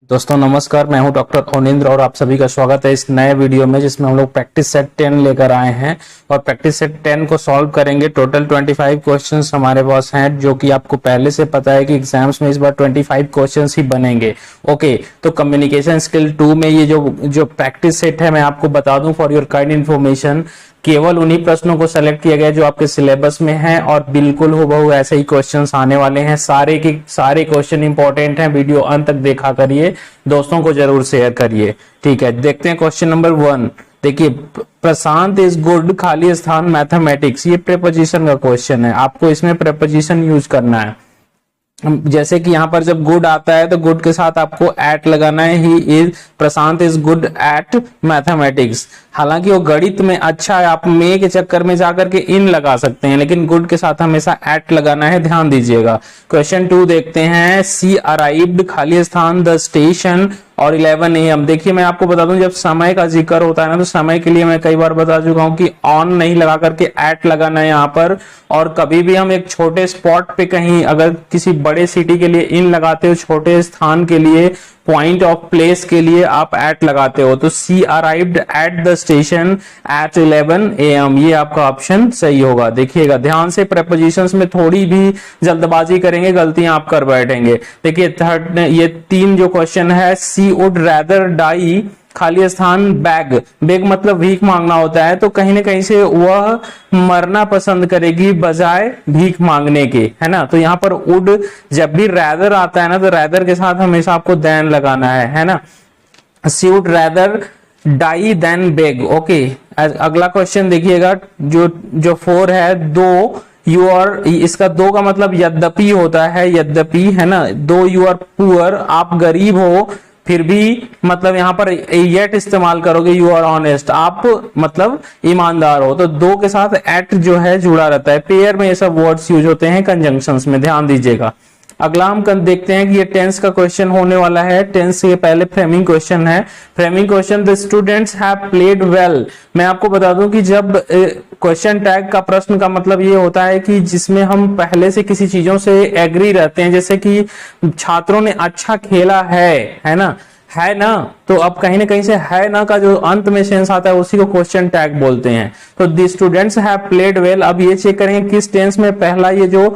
दोस्तों नमस्कार, मैं हूं डॉक्टर ओनिंद्र और आप सभी का स्वागत है इस नए वीडियो में जिसमें हम लोग प्रैक्टिस सेट 10 लेकर आए हैं और प्रैक्टिस सेट 10 को सॉल्व करेंगे। टोटल 25 क्वेश्चंस हमारे पास हैं, जो कि आपको पहले से पता है कि एग्जाम्स में इस बार 25 क्वेश्चंस ही बनेंगे। ओके, तो कम्युनिकेशन स्किल 2 में ये जो प्रैक्टिस सेट है, मैं आपको बता दूं फॉर योर काइंड इन्फॉर्मेशन, केवल उन्हीं प्रश्नों को सेलेक्ट किया गया जो आपके सिलेबस में है और बिल्कुल हूबहू ऐसे ही क्वेश्चंस आने वाले हैं। सारे के सारे क्वेश्चन इंपॉर्टेंट हैं। वीडियो अंत तक देखा करिए, दोस्तों को जरूर शेयर करिए। ठीक है, देखते हैं क्वेश्चन नंबर 1। देखिए, प्रशांत इज गुड खाली स्थान मैथमेटिक्स, ये प्रेपोजिशन का क्वेश्चन है। आपको इसमें प्रेपोजिशन यूज करना है। जैसे कि यहाँ पर जब गुड आता है तो गुड के साथ आपको एट लगाना है। He is Prashant is good at mathematics. हालांकि वो गणित में अच्छा है, आप मे के चक्कर में जाकर के इन लगा सकते हैं, लेकिन गुड के साथ हमेशा एट लगाना है, ध्यान दीजिएगा। क्वेश्चन 2 देखते हैं। सी अराइव्ड खाली स्थान द स्टेशन और 11 AM। देखिए, मैं आपको बता दूं, जब समय का जिक्र होता है ना, तो समय के लिए मैं कई बार बता चुका हूं कि ऑन नहीं लगा करके एट लगाना है यहाँ पर। और कभी भी हम एक छोटे स्पॉट पे कहीं अगर किसी बड़े सिटी के लिए इन लगाते हो, छोटे स्थान के लिए, पॉइंट ऑफ प्लेस के लिए आप एट लगाते हो। तो she arrived at the station at 11 AM, ये आपका ऑप्शन सही होगा। देखिएगा ध्यान से, प्रेपोजिशंस में थोड़ी भी जल्दबाजी करेंगे, गलतियां आप कर बैठेंगे। देखिए थर्ड, ये 3 जो क्वेश्चन है। सी वुड रैदर डाई खाली स्थान बैग। बैग मतलब भीख मांगना होता है, तो कहीं ना कहीं से वह मरना पसंद करेगी बजाय भीख मांगने के, है ना। तो यहाँ पर वुड जब भी रैदर आता है ना, तो रैदर के साथ हमेशा आपको देन लगाना है ना। She would rather die than beg. Okay, अगला क्वेश्चन देखिएगा, जो 4 है। दो यू आर, इसका दो का मतलब यद्यपि होता है, यद्यपि, है ना। दो यू आर पुअर, आप गरीब हो, फिर भी मतलब यहाँ पर येट इस्तेमाल करोगे। यू आर ऑनेस्ट, आप मतलब ईमानदार हो। तो दो के साथ एट जो है जुड़ा रहता है। पेयर में ये सब वर्ड्स यूज होते हैं कंजंक्शंस में, ध्यान दीजिएगा। अगला हम देखते हैं कि ये टेंस का क्वेश्चन होने वाला है। टेंस से पहले फ्रेमिंग क्वेश्चन है। Framing question, the students have played well. मैं आपको बता दूं कि जब क्वेश्चन टैग का प्रश्न का मतलब ये होता है कि जिसमें हम पहले से किसी चीजों से एग्री रहते हैं, जैसे कि छात्रों ने अच्छा खेला है ना, है ना। तो अब कहीं ना कहीं से है ना का जो अंत में सेंस आता है उसी को क्वेश्चन टैग बोलते हैं। तो the students have played well. अब ये चेक करेंगे किस टेंस में पहला ये जो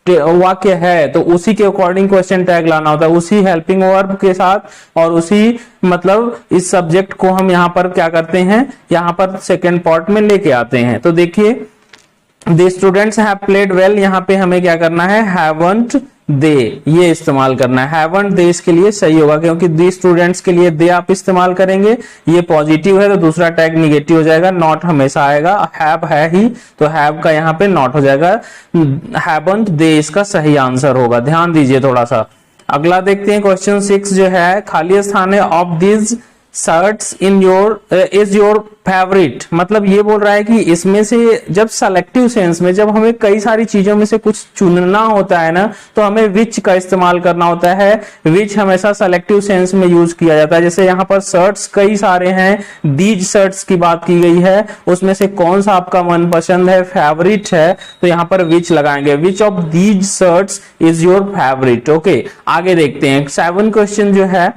वाक्य है, तो उसी के अकॉर्डिंग क्वेश्चन टैग लाना होता है, उसी हेल्पिंग वर्ब के साथ, और उसी मतलब इस सब्जेक्ट को हम यहाँ पर क्या करते हैं, यहाँ पर सेकेंड पार्ट में लेके आते हैं। तो देखिए, the students have played well, यहाँ पे हमें क्या करना है, हैवंट दे, ये इस्तेमाल करना है। हैवंट दे इसके लिए सही होगा, क्योंकि दी स्टूडेंट्स के लिए दे आप इस्तेमाल करेंगे, ये पॉजिटिव है तो दूसरा टैग निगेटिव हो जाएगा। नॉट हमेशा आएगा, हैव है ही तो हैव का यहाँ पे नॉट हो जाएगा। हैवंट दे इसका सही आंसर होगा, ध्यान दीजिए थोड़ा सा। अगला देखते हैं क्वेश्चन 6 जो है। खाली स्थान है। Of this shirts in your is your favourite. मतलब ये बोल रहा है कि इसमें से जब सेलेक्टिव सेंस में, जब हमें कई सारी चीजों में से कुछ चुनना होता है ना, तो हमें विच का इस्तेमाल करना होता है। विच हमेशा सेलेक्टिव सेंस में यूज किया जाता है। जैसे यहाँ पर शर्ट्स कई सारे हैं, दीज शर्ट्स की बात की गई है, उसमें से कौन सा आपका मनपसंद है, फेवरेट है, तो यहाँ पर विच लगाएंगे। Which of these shirts is your favourite. Okay, आगे देखते हैं। 7 क्वेश्चन जो है।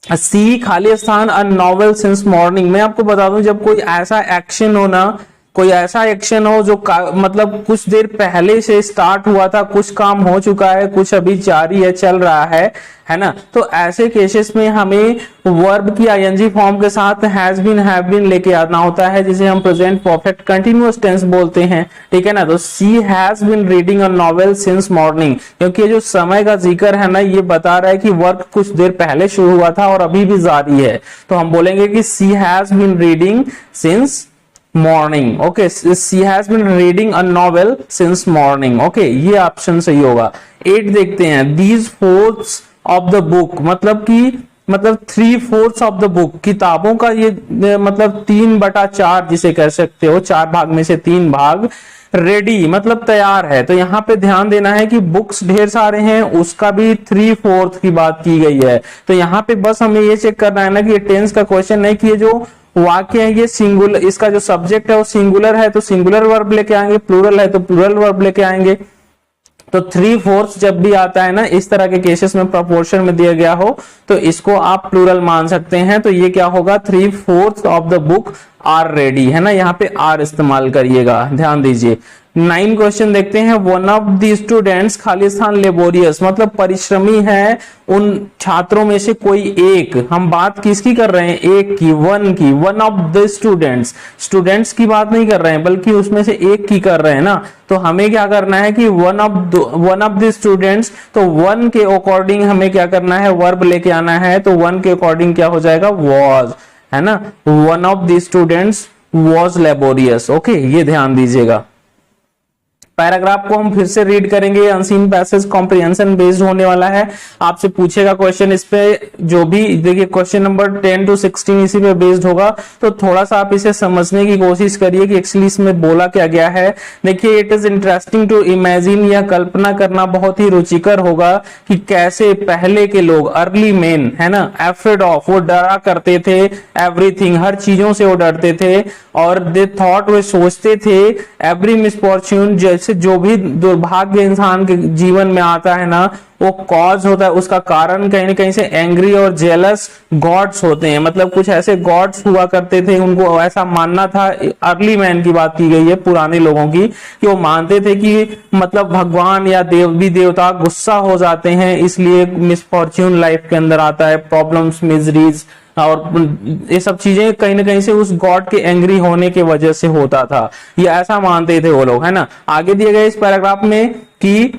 सी खाली स्थान अ नॉवेल सिंस मॉर्निंग। मैं आपको बता दूं, जब कोई ऐसा एक्शन हो ना, कोई ऐसा एक्शन हो जो मतलब कुछ देर पहले से स्टार्ट हुआ था, कुछ काम हो चुका है, कुछ अभी जारी है, चल रहा है ना। तो ऐसे केसेस में हमें वर्ब की आईएनजी फॉर्म के साथ हैज बीन, हैव बीन लेके आना होता है, जिसे हम प्रेजेंट परफेक्ट कंटिन्यूअस टेंस बोलते हैं। ठीक है ना। तो she has been reading a novel since morning, क्योंकि जो समय का जिक्र है ना, ये बता रहा है कि वर्क कुछ देर पहले शुरू हुआ था और अभी भी जारी है। तो हम बोलेंगे कि she has been reading since morning. Okay, she has been reading a novel since morning. Okay, ये ऑप्शन सही होगा। 8 देखते हैं। These fourths of the book, मतलब कि 3/4 ऑफ द बुक, किताबों का ये मतलब 3/4 जिसे कह सकते हो, 4 भाग में से 3 भाग। रेडी मतलब तैयार है, तो यहाँ पे ध्यान देना है कि बुक्स ढेर सारे हैं, उसका भी 3/4 की बात की गई है। तो यहाँ पे बस हमें ये चेक करना है ना कि ये टेंस का क्वेश्चन है कि ये जो वाक्य है ये सिंगुलर, इसका जो सब्जेक्ट है वो सिंगुलर है तो सिंगुलर वर्ब लेके आएंगे, प्लूरल है तो प्लूरल वर्ब लेके आएंगे। तो 3/4 जब भी आता है ना इस तरह के केसेस में प्रोपोर्शन में दिया गया हो तो इसको आप प्लूरल मान सकते हैं। तो ये क्या होगा, 3/4 of the book are ready, है ना, यहाँ पे आर इस्तेमाल करिएगा, ध्यान दीजिए। 9 क्वेश्चन देखते हैं। One of the students, Khalistan laborious मतलब परिश्रमी है, उन छात्रों में से कोई एक, हम बात किसकी कर रहे हैं, एक की, वन की, one of the students, students की बात नहीं कर रहे हैं बल्कि उसमें से एक की कर रहे हैं ना। तो हमें क्या करना है कि वन ऑफ द स्टूडेंट्स, तो वन के अकॉर्डिंग हमें क्या करना है, वर्ब लेके आना है। तो वन के अकॉर्डिंग क्या हो जाएगा, वॉज, है ना, one of the students was laborious. Okay, ये ध्यान दीजिएगा। पैराग्राफ को हम फिर से रीड करेंगे, अनसीन पैसेज कॉम्प्रिहेंशन बेस्ड होने वाला है। आपसे पूछेगा क्वेश्चन इस पे, जो भी देखिए क्वेश्चन नंबर 10 to 16 इसी पे बेस्ड होगा। तो थोड़ा सा आप इसे समझने की कोशिश करिए कि एक्चुअली इसमें बोला क्या गया है। देखिए, it is interesting to imagine, या कल्पना करना बहुत ही रुचिकर होगा कि कैसे पहले के लोग, अर्ली मैन, है ना, एफ्रेड ऑफ, वो डरा करते थे, एवरीथिंग, हर चीजों से वो डरते थे, और दे थॉट, वे सोचते थे, एवरी मिसफॉर्च्यून, जैसे जो भी दुर्भाग्य इंसान के जीवन में आता है ना, वो कॉज होता है, उसका कारण कहीं ना कहीं से एंग्री और जेलस गॉड्स होते हैं। मतलब कुछ ऐसे गॉड्स हुआ करते थे, उनको ऐसा मानना था, अर्ली मैन की बात की गई है, पुराने लोगों की, कि वो मानते थे कि मतलब भगवान या देवी देवता गुस्सा हो जाते हैं, इसलिए मिसफॉर्च्यून लाइफ के अंदर आता है, प्रॉब्लम्स, मिजरीज, और ये सब चीजें कहीं ना कहीं से उस गॉड के एंग्री होने की वजह से होता था, ये ऐसा मानते थे वो लोग, है ना। आगे दिए गए इस पैराग्राफ में कि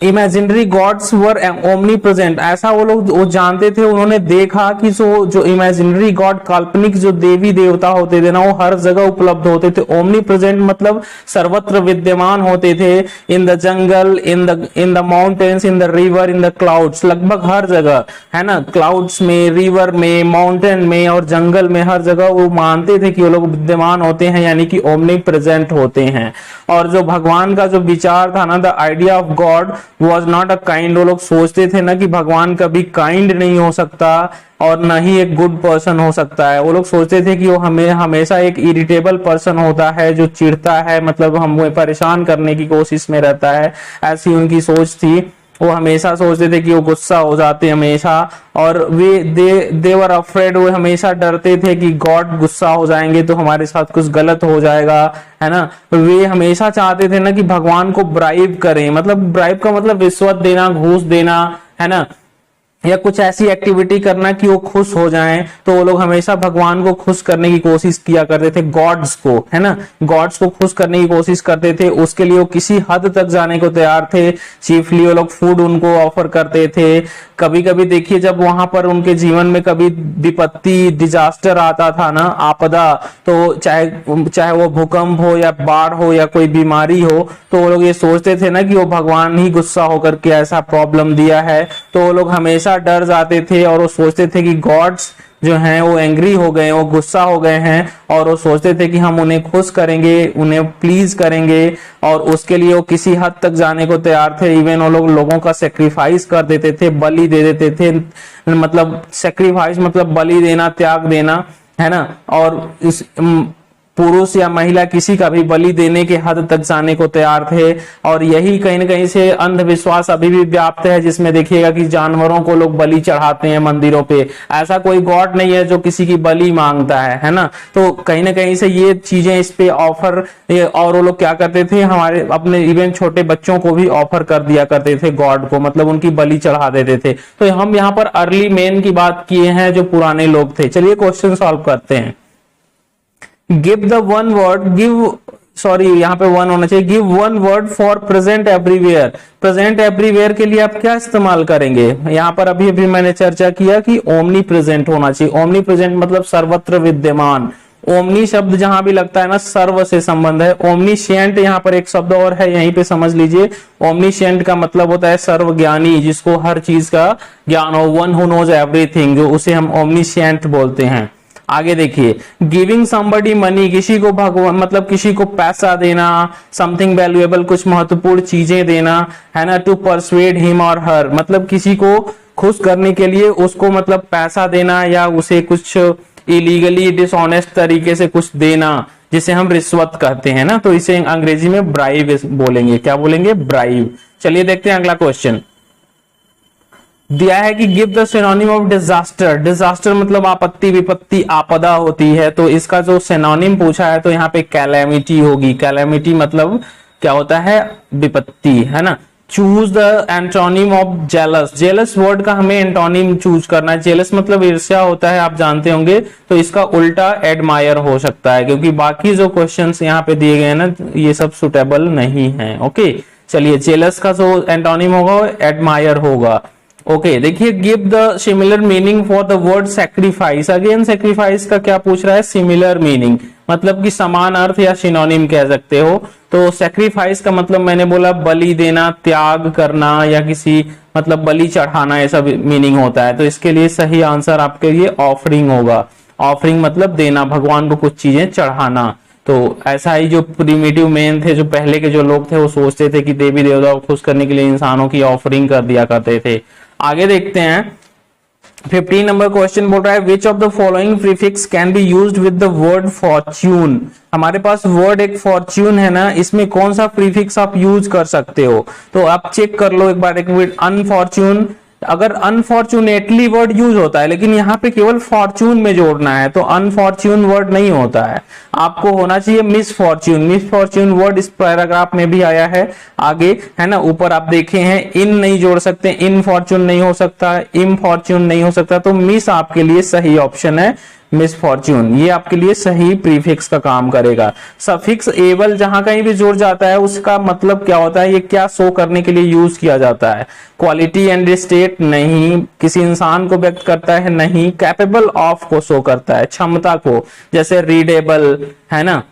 imaginary gods were omni present, ऐसा वो लोग वो जानते थे, उन्होंने देखा कि जो इमेजिनरी गॉड, काल्पनिक जो देवी देवता होते थे ना, वो हर जगह उपलब्ध होते थे। ओमनी प्रेजेंट मतलब सर्वत्र विद्यमान होते थे, in the jungle, in the mountains, in the river, in the clouds, लगभग हर जगह, है ना, क्लाउड्स में, रिवर में, माउंटेन में और जंगल में, हर जगह वो मानते थे कि वो लोग विद्यमान होते हैं, यानी कि ओमनी प्रेजेंट होते हैं। और जो भगवान का जो विचार था ना, the idea of God was not a kind, वो लोग सोचते थे ना कि भगवान कभी काइंड नहीं हो सकता और न ही एक गुड पर्सन हो सकता है। वो लोग सोचते थे कि वो हमेशा एक इरिटेबल पर्सन होता है, जो चिढ़ता है, मतलब हमें परेशान करने की कोशिश में रहता है, ऐसी उनकी सोच थी। वो हमेशा सोचते थे कि वो गुस्सा हो जाते हमेशा, और दे वर अफ्रेड, वो हमेशा डरते थे कि गॉड गुस्सा हो जाएंगे तो हमारे साथ कुछ गलत हो जाएगा, है ना। वे हमेशा चाहते थे ना कि भगवान को ब्राइब करें, मतलब ब्राइब का मतलब रिश्वत देना, घूस देना, है ना, या कुछ ऐसी एक्टिविटी करना कि वो खुश हो जाएं। तो वो लोग हमेशा भगवान को खुश करने की कोशिश किया करते थे, गॉड्स को, है ना, गॉड्स को खुश करने की कोशिश करते थे। उसके लिए वो किसी हद तक जाने को तैयार थे। चीफली वो लोग फूड उनको ऑफर करते थे। कभी कभी देखिए, जब वहां पर उनके जीवन में कभी विपत्ति, डिजास्टर आता था ना, आपदा, तो चाहे वो भूकंप हो या बाढ़ हो या कोई बीमारी हो, तो वो लोग ये सोचते थे ना कि वो भगवान ही गुस्सा होकर के ऐसा प्रॉब्लम दिया है। तो वो लोग हमेशा डर जाते थे और वो सोचते थे कि गॉड्स जो हैं वो एंग्री हो गए, वो गुस्सा हो गए हैं, और वो सोचते थे कि हम उन्हें खुश करेंगे, उन्हें प्लीज करेंगे, और उसके लिए वो किसी हद तक जाने को तैयार थे। इवन वो लोग लोगों का सेक्रीफाइस कर देते थे, बलि दे देते थे, मतलब सेक्रीफाइस मतलब बलि देना, त्याग देना, है ना। और इस पुरुष या महिला किसी का भी बलि देने के हद तक जाने को तैयार थे। और यही कहीं ना कहीं से अंधविश्वास अभी भी व्याप्त है, जिसमें देखिएगा कि जानवरों को लोग बलि चढ़ाते हैं मंदिरों पे। ऐसा कोई गॉड नहीं है जो किसी की बलि मांगता है ना। तो कहीं ना कहीं से ये चीजें इस पे ऑफर, और वो लोग क्या करते थे, हमारे अपने इवन छोटे बच्चों को भी ऑफर कर दिया करते थे गॉड को, मतलब उनकी बलि चढ़ा देते थे। तो हम यहाँ पर अर्ली मैन की बात किए हैं, जो पुराने लोग थे। चलिए क्वेश्चन सॉल्व करते हैं। गिव द वन वर्ड, यहाँ पे वन होना चाहिए। Give one word for present everywhere. Present everywhere के लिए आप क्या इस्तेमाल करेंगे? यहाँ पर अभी अभी मैंने चर्चा किया कि ओमनी प्रेजेंट होना चाहिए। ओमनी प्रेजेंट मतलब सर्वत्र विद्यमान। ओमनी शब्द जहां भी लगता है ना, सर्व से संबंध है। ओमनीशिएंट यहाँ पर एक शब्द और है, यहीं पे समझ लीजिए। ओमनीशिएंट का मतलब होता है सर्वज्ञानी, जिसको हर चीज का ज्ञान हो, वन हु नोज एवरीथिंग, जो उसे हम ओमनीशिएंट बोलते हैं। आगे देखिए, गिविंग समबडी मनी, किसी को भगवान मतलब किसी को पैसा देना, समथिंग वैल्यूएबल, कुछ महत्वपूर्ण चीजें देना, है ना। टू परसुएड हिम और हर, मतलब किसी को खुश करने के लिए उसको मतलब पैसा देना या उसे कुछ इलीगली डिसऑनेस्ट तरीके से कुछ देना, जिसे हम रिश्वत कहते हैं ना, तो इसे अंग्रेजी में ब्राइब बोलेंगे। क्या बोलेंगे? ब्राइब। चलिए देखते हैं अगला क्वेश्चन दिया है कि give the synonym of disaster. Disaster मतलब आपत्ति, विपत्ति, आपदा होती है, तो इसका जो सिनोनिम पूछा है तो यहाँ पे कैलेमिटी होगी। कैलेमिटी मतलब क्या होता है? विपत्ति, है ना। Choose the antonym of jealous. Jealous word का हमें एंटोनिम चूज करना है। जेलस मतलब ईर्ष्या होता है, आप जानते होंगे, तो इसका उल्टा एडमायर हो सकता है, क्योंकि बाकी जो क्वेश्चंस यहाँ पे दिए गए हैं ना, ये सब सुटेबल नहीं है। ओके, चलिए जेलस का जो एंटोनिम होगा वो एडमायर होगा। ओके, देखिए give the similar meaning for the word sacrifice. Again sacrifice का क्या पूछ रहा है? सिमिलर मीनिंग, मतलब कि समान अर्थ या सिनोनिम कह सकते हो। तो सैक्रिफाइस का मतलब मैंने बोला बलि देना, त्याग करना, या किसी मतलब बलि चढ़ाना, ऐसा मीनिंग होता है। तो इसके लिए सही आंसर आपके लिए ऑफरिंग होगा। ऑफरिंग मतलब देना, भगवान को कुछ चीजें चढ़ाना। तो ऐसा ही जो प्रिमिटिव मैन थे, जो पहले के जो लोग थे, वो सोचते थे कि देवी देवताओं को खुश करने के लिए इंसानों की ऑफरिंग कर दिया करते थे। आगे देखते हैं 15 नंबर क्वेश्चन बोल रहा है which of the following prefix can be used with the word Fortune. हमारे पास वर्ड एक फॉर्च्यून है ना, इसमें कौन सा प्रीफिक्स आप यूज कर सकते हो? तो आप चेक कर लो एक बार, एक मिनट। अनफॉर्च्यून, अगर अनफॉर्चुनेटली वर्ड यूज होता है, लेकिन यहाँ पे केवल फॉर्च्यून में जोड़ना है, तो अनफॉर्च्यून वर्ड नहीं होता है, आपको होना चाहिए मिसफॉर्च्यून। मिसफॉर्च्यून वर्ड इस पैराग्राफ में भी आया है आगे, है ना। ऊपर आप देखे हैं, इन नहीं जोड़ सकते, इनफॉर्च्यून नहीं हो सकता, इनफॉर्च्यून नहीं हो सकता, तो मिस आपके लिए सही ऑप्शन है, मिसफॉर्च्यून। ये आपके लिए सही प्रीफिक्स का काम करेगा। सफिक्स एबल जहां कहीं भी जुड़ जाता है, उसका मतलब क्या होता है? ये क्या शो करने के लिए यूज किया जाता है? क्वालिटी एंड स्टेट नहीं, किसी इंसान को व्यक्त करता है नहीं, कैपेबल ऑफ को शो करता है, क्षमता को, जैसे रीडेबल, है ना,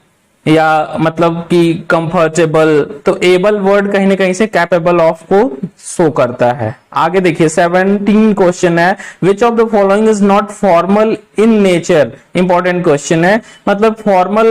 या मतलब कि कंफर्टेबल। तो एबल वर्ड कहीं ना कहीं से कैपेबल ऑफ को शो करता है। आगे देखिए 17 क्वेश्चन है which of the following is not formal in nature. Important question है, मतलब फॉर्मल,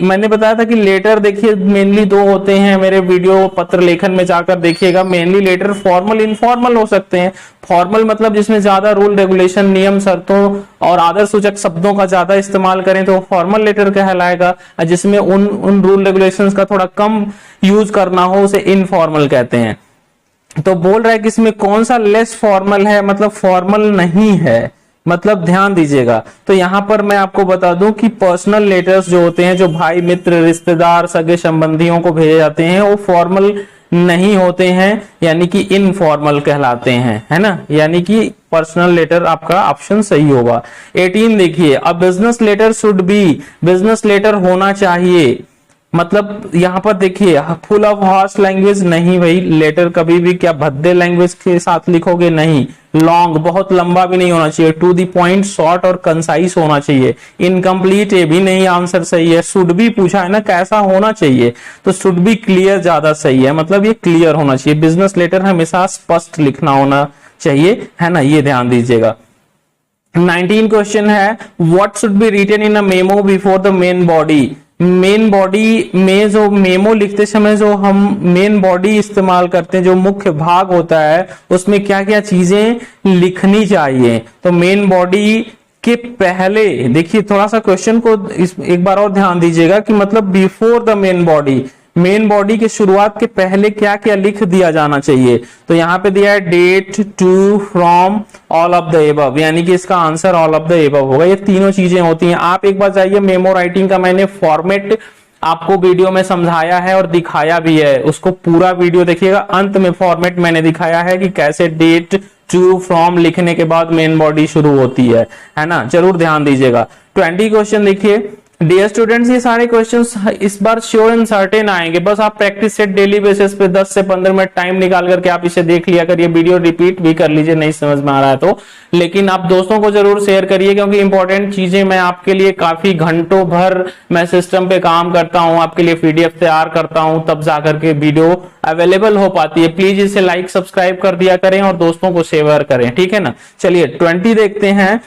मैंने बताया था कि लेटर देखिए मेनली दो होते हैं, मेरे वीडियो पत्र लेखन में जाकर देखिएगा। मेनली लेटर फॉर्मल इनफॉर्मल हो सकते हैं। फॉर्मल मतलब जिसमें ज्यादा रूल रेगुलेशन, नियम शर्तों और आदर सूचक शब्दों का ज्यादा इस्तेमाल करें तो फॉर्मल लेटर कहलाएगा, जिसमें उन रूल रेगुलेशंस का थोड़ा कम यूज करना हो उसे इनफॉर्मल कहते हैं। तो बोल रहा है कि इसमें कौन सा लेस फॉर्मल है, मतलब फॉर्मल नहीं है, मतलब ध्यान दीजिएगा। तो यहां पर मैं आपको बता दूं कि पर्सनल लेटर्स जो होते हैं, जो भाई मित्र रिश्तेदार सगे संबंधियों को भेजे जाते हैं, वो फॉर्मल नहीं होते हैं, यानी कि इनफॉर्मल कहलाते हैं, है ना। यानी कि पर्सनल लेटर आपका ऑप्शन सही होगा। 18 देखिए a business letter should be, business letter होना चाहिए, मतलब यहां पर देखिए फुल ऑफ हॉर्स लैंग्वेज नहीं भाई, लेटर कभी भी क्या भद्दे लैंग्वेज के साथ लिखोगे? नहीं। लॉन्ग, बहुत लंबा भी नहीं होना चाहिए, टू द पॉइंट, शॉर्ट और कंसाइज होना चाहिए। इनकम्प्लीट, ये भी नहीं आंसर सही है। शुड भी पूछा है ना, कैसा होना चाहिए, तो शुड बी क्लियर ज्यादा सही है, मतलब ये क्लियर होना चाहिए। बिजनेस लेटर हमेशा स्पष्ट लिखना होना चाहिए, है ना, ये ध्यान दीजिएगा। 19 क्वेश्चन है what should be written in a memo before the main body. Main body में जो मेमो लिखते समय जो हम मेन बॉडी इस्तेमाल करते हैं, जो मुख्य भाग होता है, उसमें क्या क्या चीजें लिखनी चाहिए? तो मेन बॉडी के पहले देखिए, थोड़ा सा क्वेश्चन को एक बार और ध्यान दीजिएगा कि मतलब before the main body, main body के शुरुआत के पहले क्या क्या लिख दिया जाना चाहिए? तो यहाँ पे दिया है date, to, from, all of the above, यानी कि इसका answer all of the above होगा। ये तीनों चीजें होती हैं। आप एक बार जाइए, मेमो राइटिंग का मैंने फॉर्मेट आपको वीडियो में समझाया है और दिखाया भी है, उसको पूरा वीडियो देखिएगा। अंत में फॉर्मेट मैंने दिखाया है कि कैसे डेट, टू, फ्रॉम लिखने के बाद मेन बॉडी शुरू होती है ना, जरूर ध्यान दीजिएगा। 20 क्वेश्चन देखिए डियर स्टूडेंट्स, ये सारे क्वेश्चंस इस बार श्योर एंड सर्टेन आएंगे, बस आप प्रैक्टिस सेट डेली बेसिस पे 10 से 15 मिनट टाइम निकाल करके आप इसे देख लिया करिए, वीडियो रिपीट भी कर लीजिए नहीं समझ में आ रहा है तो। लेकिन आप दोस्तों को जरूर शेयर करिए, क्योंकि इंपॉर्टेंट चीजें मैं आपके लिए काफी घंटों भर मैं सिस्टम पे काम करता हूं, आपके लिए पीडीएफ तैयार करता हूं, तब जाकर के वीडियो अवेलेबल हो पाती है। प्लीज इसे लाइक सब्सक्राइब कर दिया करें और दोस्तों को शेयर करें, ठीक है ना। चलिए 20 देखते हैं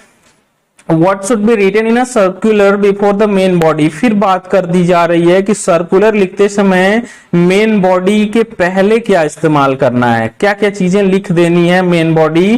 What should be written in a circular before the main body। फिर बात कर दी जा रही है कि सर्कुलर लिखते समय मेन बॉडी के पहले क्या इस्तेमाल करना है, क्या क्या चीजें लिख देनी है मेन बॉडी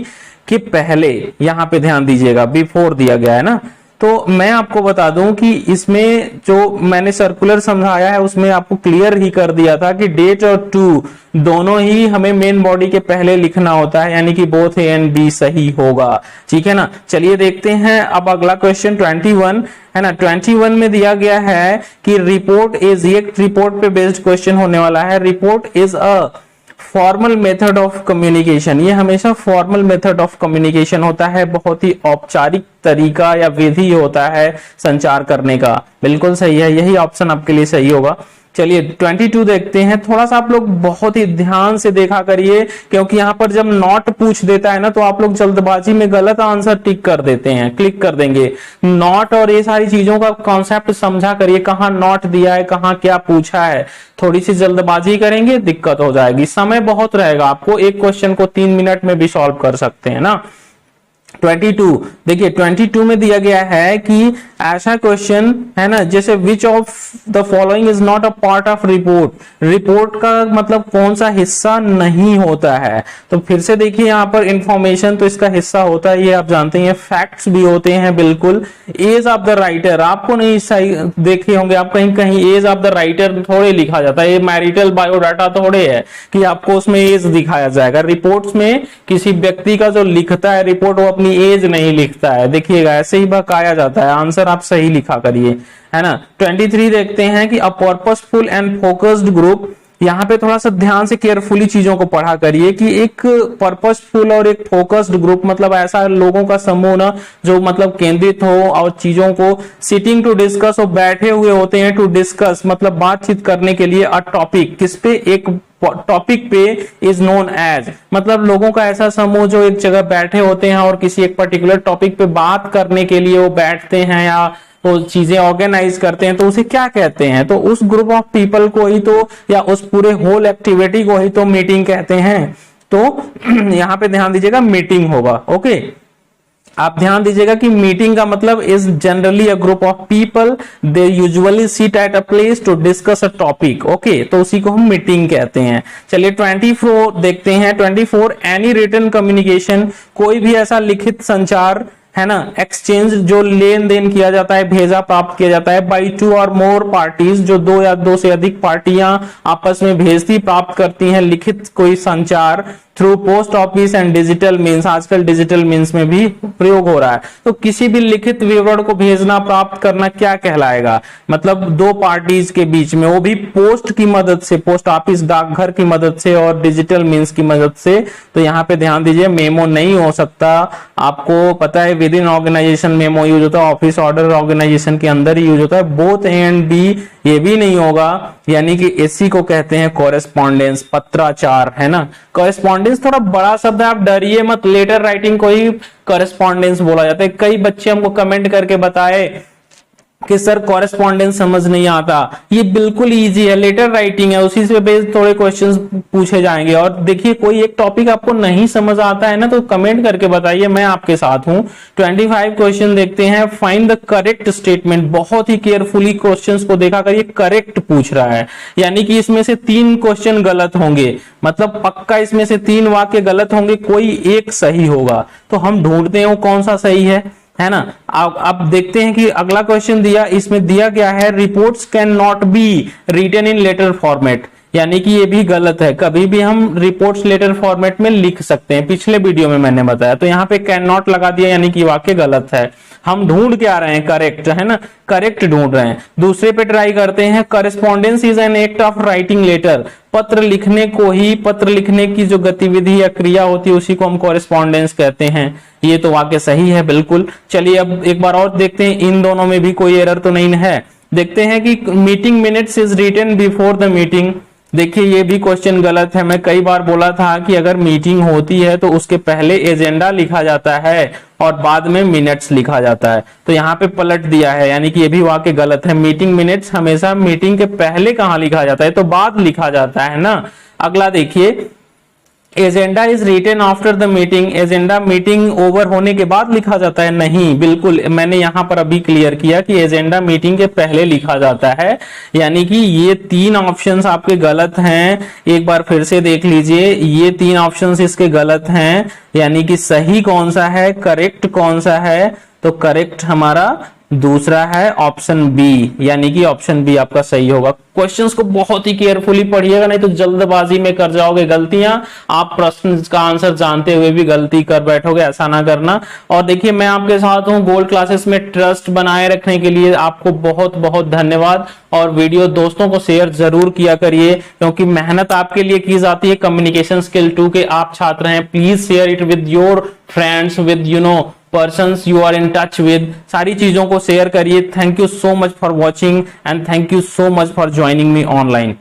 के पहले। यहां पे ध्यान दीजिएगा, बिफोर दिया गया है ना, तो मैं आपको बता दूं कि इसमें जो मैंने सर्कुलर समझाया है उसमें आपको क्लियर ही कर दिया था कि डेट और टू दोनों ही हमें मेन बॉडी के पहले लिखना होता है, यानी कि बोथ ए एंड बी सही होगा। ठीक है ना। चलिए देखते हैं अब अगला क्वेश्चन 21 है ना। 21 में दिया गया है कि रिपोर्ट इज, ये रिपोर्ट पे बेस्ड क्वेश्चन होने वाला है। Report is a formal method of communication, ये हमेशा फॉर्मल मेथड ऑफ कम्युनिकेशन होता है, बहुत ही औपचारिक तरीका या विधि होता है संचार करने का। बिल्कुल सही है, यही ऑप्शन आपके लिए सही होगा। चलिए 22 देखते हैं। थोड़ा सा आप लोग बहुत ही ध्यान से देखा करिए, क्योंकि यहाँ पर जब नॉट पूछ देता है ना तो आप लोग जल्दबाजी में गलत आंसर टिक कर देते हैं, क्लिक कर देंगे। नॉट और ये सारी चीजों का कॉन्सेप्ट समझा करिए, कहाँ नॉट दिया है, कहाँ क्या पूछा है। थोड़ी सी जल्दबाजी करेंगे दिक्कत हो जाएगी। समय बहुत रहेगा, आपको एक क्वेश्चन को 3 मिनट में भी सॉल्व कर सकते हैं ना। 22 देखिए 22 में दिया गया है कि ऐसा क्वेश्चन है ना, जैसे which of the following is not a part of report. Report का मतलब कौन सा हिस्सा नहीं होता है। तो फिर से देखिए यहाँ पर इंफॉर्मेशन तो इसका हिस्सा होता है, ये आप जानते हैं। फैक्ट्स भी होते हैं बिल्कुल। एज ऑफ द राइटर आपको नहीं सही देखे होंगे आप, कहीं कहीं एज ऑफ द राइटर थोड़े लिखा जाता है। ये मैरिटल बायोडाटा थोड़े है कि आपको उसमें एज दिखाया जाएगा। रिपोर्ट्स में किसी व्यक्ति का जो लिखता है रिपोर्ट वो अपनी एज नहीं लिखता है, देखिएगा ऐसे ही बकाया जाता है। आंसर आप सही लिखा करिए, है ना। 23 देखते हैं कि अ पर्पसफुल एंड फोकस्ड ग्रुप, यहाँ पे थोड़ा सा ध्यान से केयरफुली चीजों को पढ़ा करिए कि एक पर्पसफुल और एक फोकस्ड ग्रुप मतलब ऐसा लोगों का समूह ना जो मतलब केंद्रित हो और चीजों को सिटिंग टू डिस्कस, और बैठे हुए होते हैं टू डिस्कस मतलब बातचीत करने के लिए। अ टॉपिक किस पे, एक टॉपिक पे, इज नोन एज मतलब लोगों का ऐसा समूह जो एक जगह बैठे होते हैं और किसी एक पर्टिकुलर टॉपिक पे बात करने के लिए वो बैठते हैं या वो चीजें ऑर्गेनाइज करते हैं, तो उसे क्या कहते हैं। तो उस ग्रुप ऑफ पीपल को ही तो, या उस पूरे होल एक्टिविटी को ही तो मीटिंग कहते हैं। तो यहां पे ध्यान दीजिएगा मीटिंग होगा। ओके, आप ध्यान दीजिएगा कि मीटिंग का मतलब is generally a group of people, they usually sit at a place to discuss a topic. Okay, तो उसी को हम मीटिंग कहते हैं। चलिए 24 देखते हैं। 24 एनी रिटन कम्युनिकेशन, कोई भी ऐसा लिखित संचार है ना, एक्सचेंज जो लेन देन किया जाता है, भेजा प्राप्त किया जाता है बाई 2 और मोर पार्टीज, जो 2 या 2 से अधिक पार्टियां आपस में भेजती प्राप्त करती हैं लिखित कोई संचार through post office and digital means, आजकल डिजिटल मीन्स में भी प्रयोग हो रहा है। तो किसी भी लिखित विवरण को भेजना प्राप्त करना क्या कहलाएगा, मतलब 2 पार्टीज के बीच में, वो भी पोस्ट की मदद से, पोस्ट ऑफिस डाकघर की मदद से और डिजिटल मीन्स की मदद से। तो यहाँ पे ध्यान दीजिए मेमो नहीं हो सकता। आपको पता है with in organization memo use होता है, ऑफिस ऑर्डर ऑर्गेनाइजेशन के अंदर ही यूज होता है। बोथ ए एंड बी ये भी नहीं होगा, यानी कि इसी को कहते हैं कॉरेस्पॉन्डेंस, पत्राचार, है ना। कॉरेस्पॉन्डेंस थोड़ा बड़ा शब्द है, आप डरिए मत, लेटर राइटिंग को ही कॉरेस्पॉन्डेंस बोला जाता है। कई बच्चे हमको कमेंट करके बताए कि सर कॉरेस्पॉन्डेंस समझ नहीं आता। ये बिल्कुल इजी है, लेटर राइटिंग है, उसी से बेस्ड थोड़े क्वेश्चंस पूछे जाएंगे। और देखिए कोई एक टॉपिक आपको नहीं समझ आता है ना तो कमेंट करके बताइए, मैं आपके साथ हूं। 25 क्वेश्चन देखते हैं। फाइंड द करेक्ट स्टेटमेंट, बहुत ही केयरफुली क्वेश्चंस को देखा करिए। करेक्ट पूछ रहा है, यानी कि इसमें से 3 क्वेश्चन गलत होंगे, मतलब पक्का इसमें से 3 वाक्य गलत होंगे, कोई एक सही होगा। तो हम ढूंढते हैं वो कौन सा सही है ना। आप देखते हैं कि अगला क्वेश्चन दिया, इसमें दिया गया है reports can not be written in letter format, यानी कि ये भी गलत है। कभी भी हम रिपोर्ट्स लेटर फॉर्मेट में लिख सकते हैं, पिछले वीडियो में मैंने बताया। तो यहाँ पे कैन नॉट लगा दिया, यानी कि वाक्य गलत है। हम ढूंढ के आ रहे हैं करेक्ट, है ना, करेक्ट ढूंढ रहे हैं। दूसरे पे ट्राई करते हैं। Correspondence is an act of writing letter, पत्र लिखने को ही, पत्र लिखने की जो गतिविधि या क्रिया होती है उसी को हम कॉरेस्पॉन्डेंस कहते हैं। ये तो वाक्य सही है बिल्कुल। चलिए अब एक बार और देखते हैं, इन दोनों में भी कोई एरर तो नहीं है। देखते हैं कि meeting minutes is written before the meeting, देखिए ये भी क्वेश्चन गलत है। मैं कई बार बोला था कि अगर मीटिंग होती है तो उसके पहले एजेंडा लिखा जाता है और बाद में मिनट्स लिखा जाता है, तो यहाँ पे पलट दिया है, यानी कि ये भी वाक्य गलत है। मीटिंग मिनट्स हमेशा मीटिंग के पहले कहाँ लिखा जाता है, तो बाद लिखा जाता है ना। अगला देखिए agenda is written after the meeting, agenda meeting over होने के बाद लिखा जाता है? नहीं, बिल्कुल मैंने यहां पर अभी क्लियर किया कि एजेंडा मीटिंग के पहले लिखा जाता है। यानी कि ये 3 ऑप्शंस आपके गलत हैं। एक बार फिर से देख लीजिए, ये 3 ऑप्शंस इसके गलत हैं। यानी कि सही कौन सा है, करेक्ट कौन सा है? तो करेक्ट हमारा दूसरा है ऑप्शन बी, यानी कि ऑप्शन बी आपका सही होगा। क्वेश्चंस को बहुत ही केयरफुली पढ़िएगा, नहीं तो जल्दबाजी में कर जाओगे गलतियां, आप प्रश्न का आंसर जानते हुए भी गलती कर बैठोगे, ऐसा ना करना। और देखिए मैं आपके साथ हूं गोल्ड क्लासेस में ट्रस्ट बनाए रखने के लिए आपको बहुत बहुत धन्यवाद। और वीडियो दोस्तों को शेयर जरूर किया करिए, क्योंकि मेहनत आपके लिए की जाती है कम्युनिकेशन स्किल 2 के आप छात्र हैं। Please share it with your friends, with persons you are in touch with, सारी चीजों को शेयर करिए। Thank you so much for watching and thank you so much for joining me online.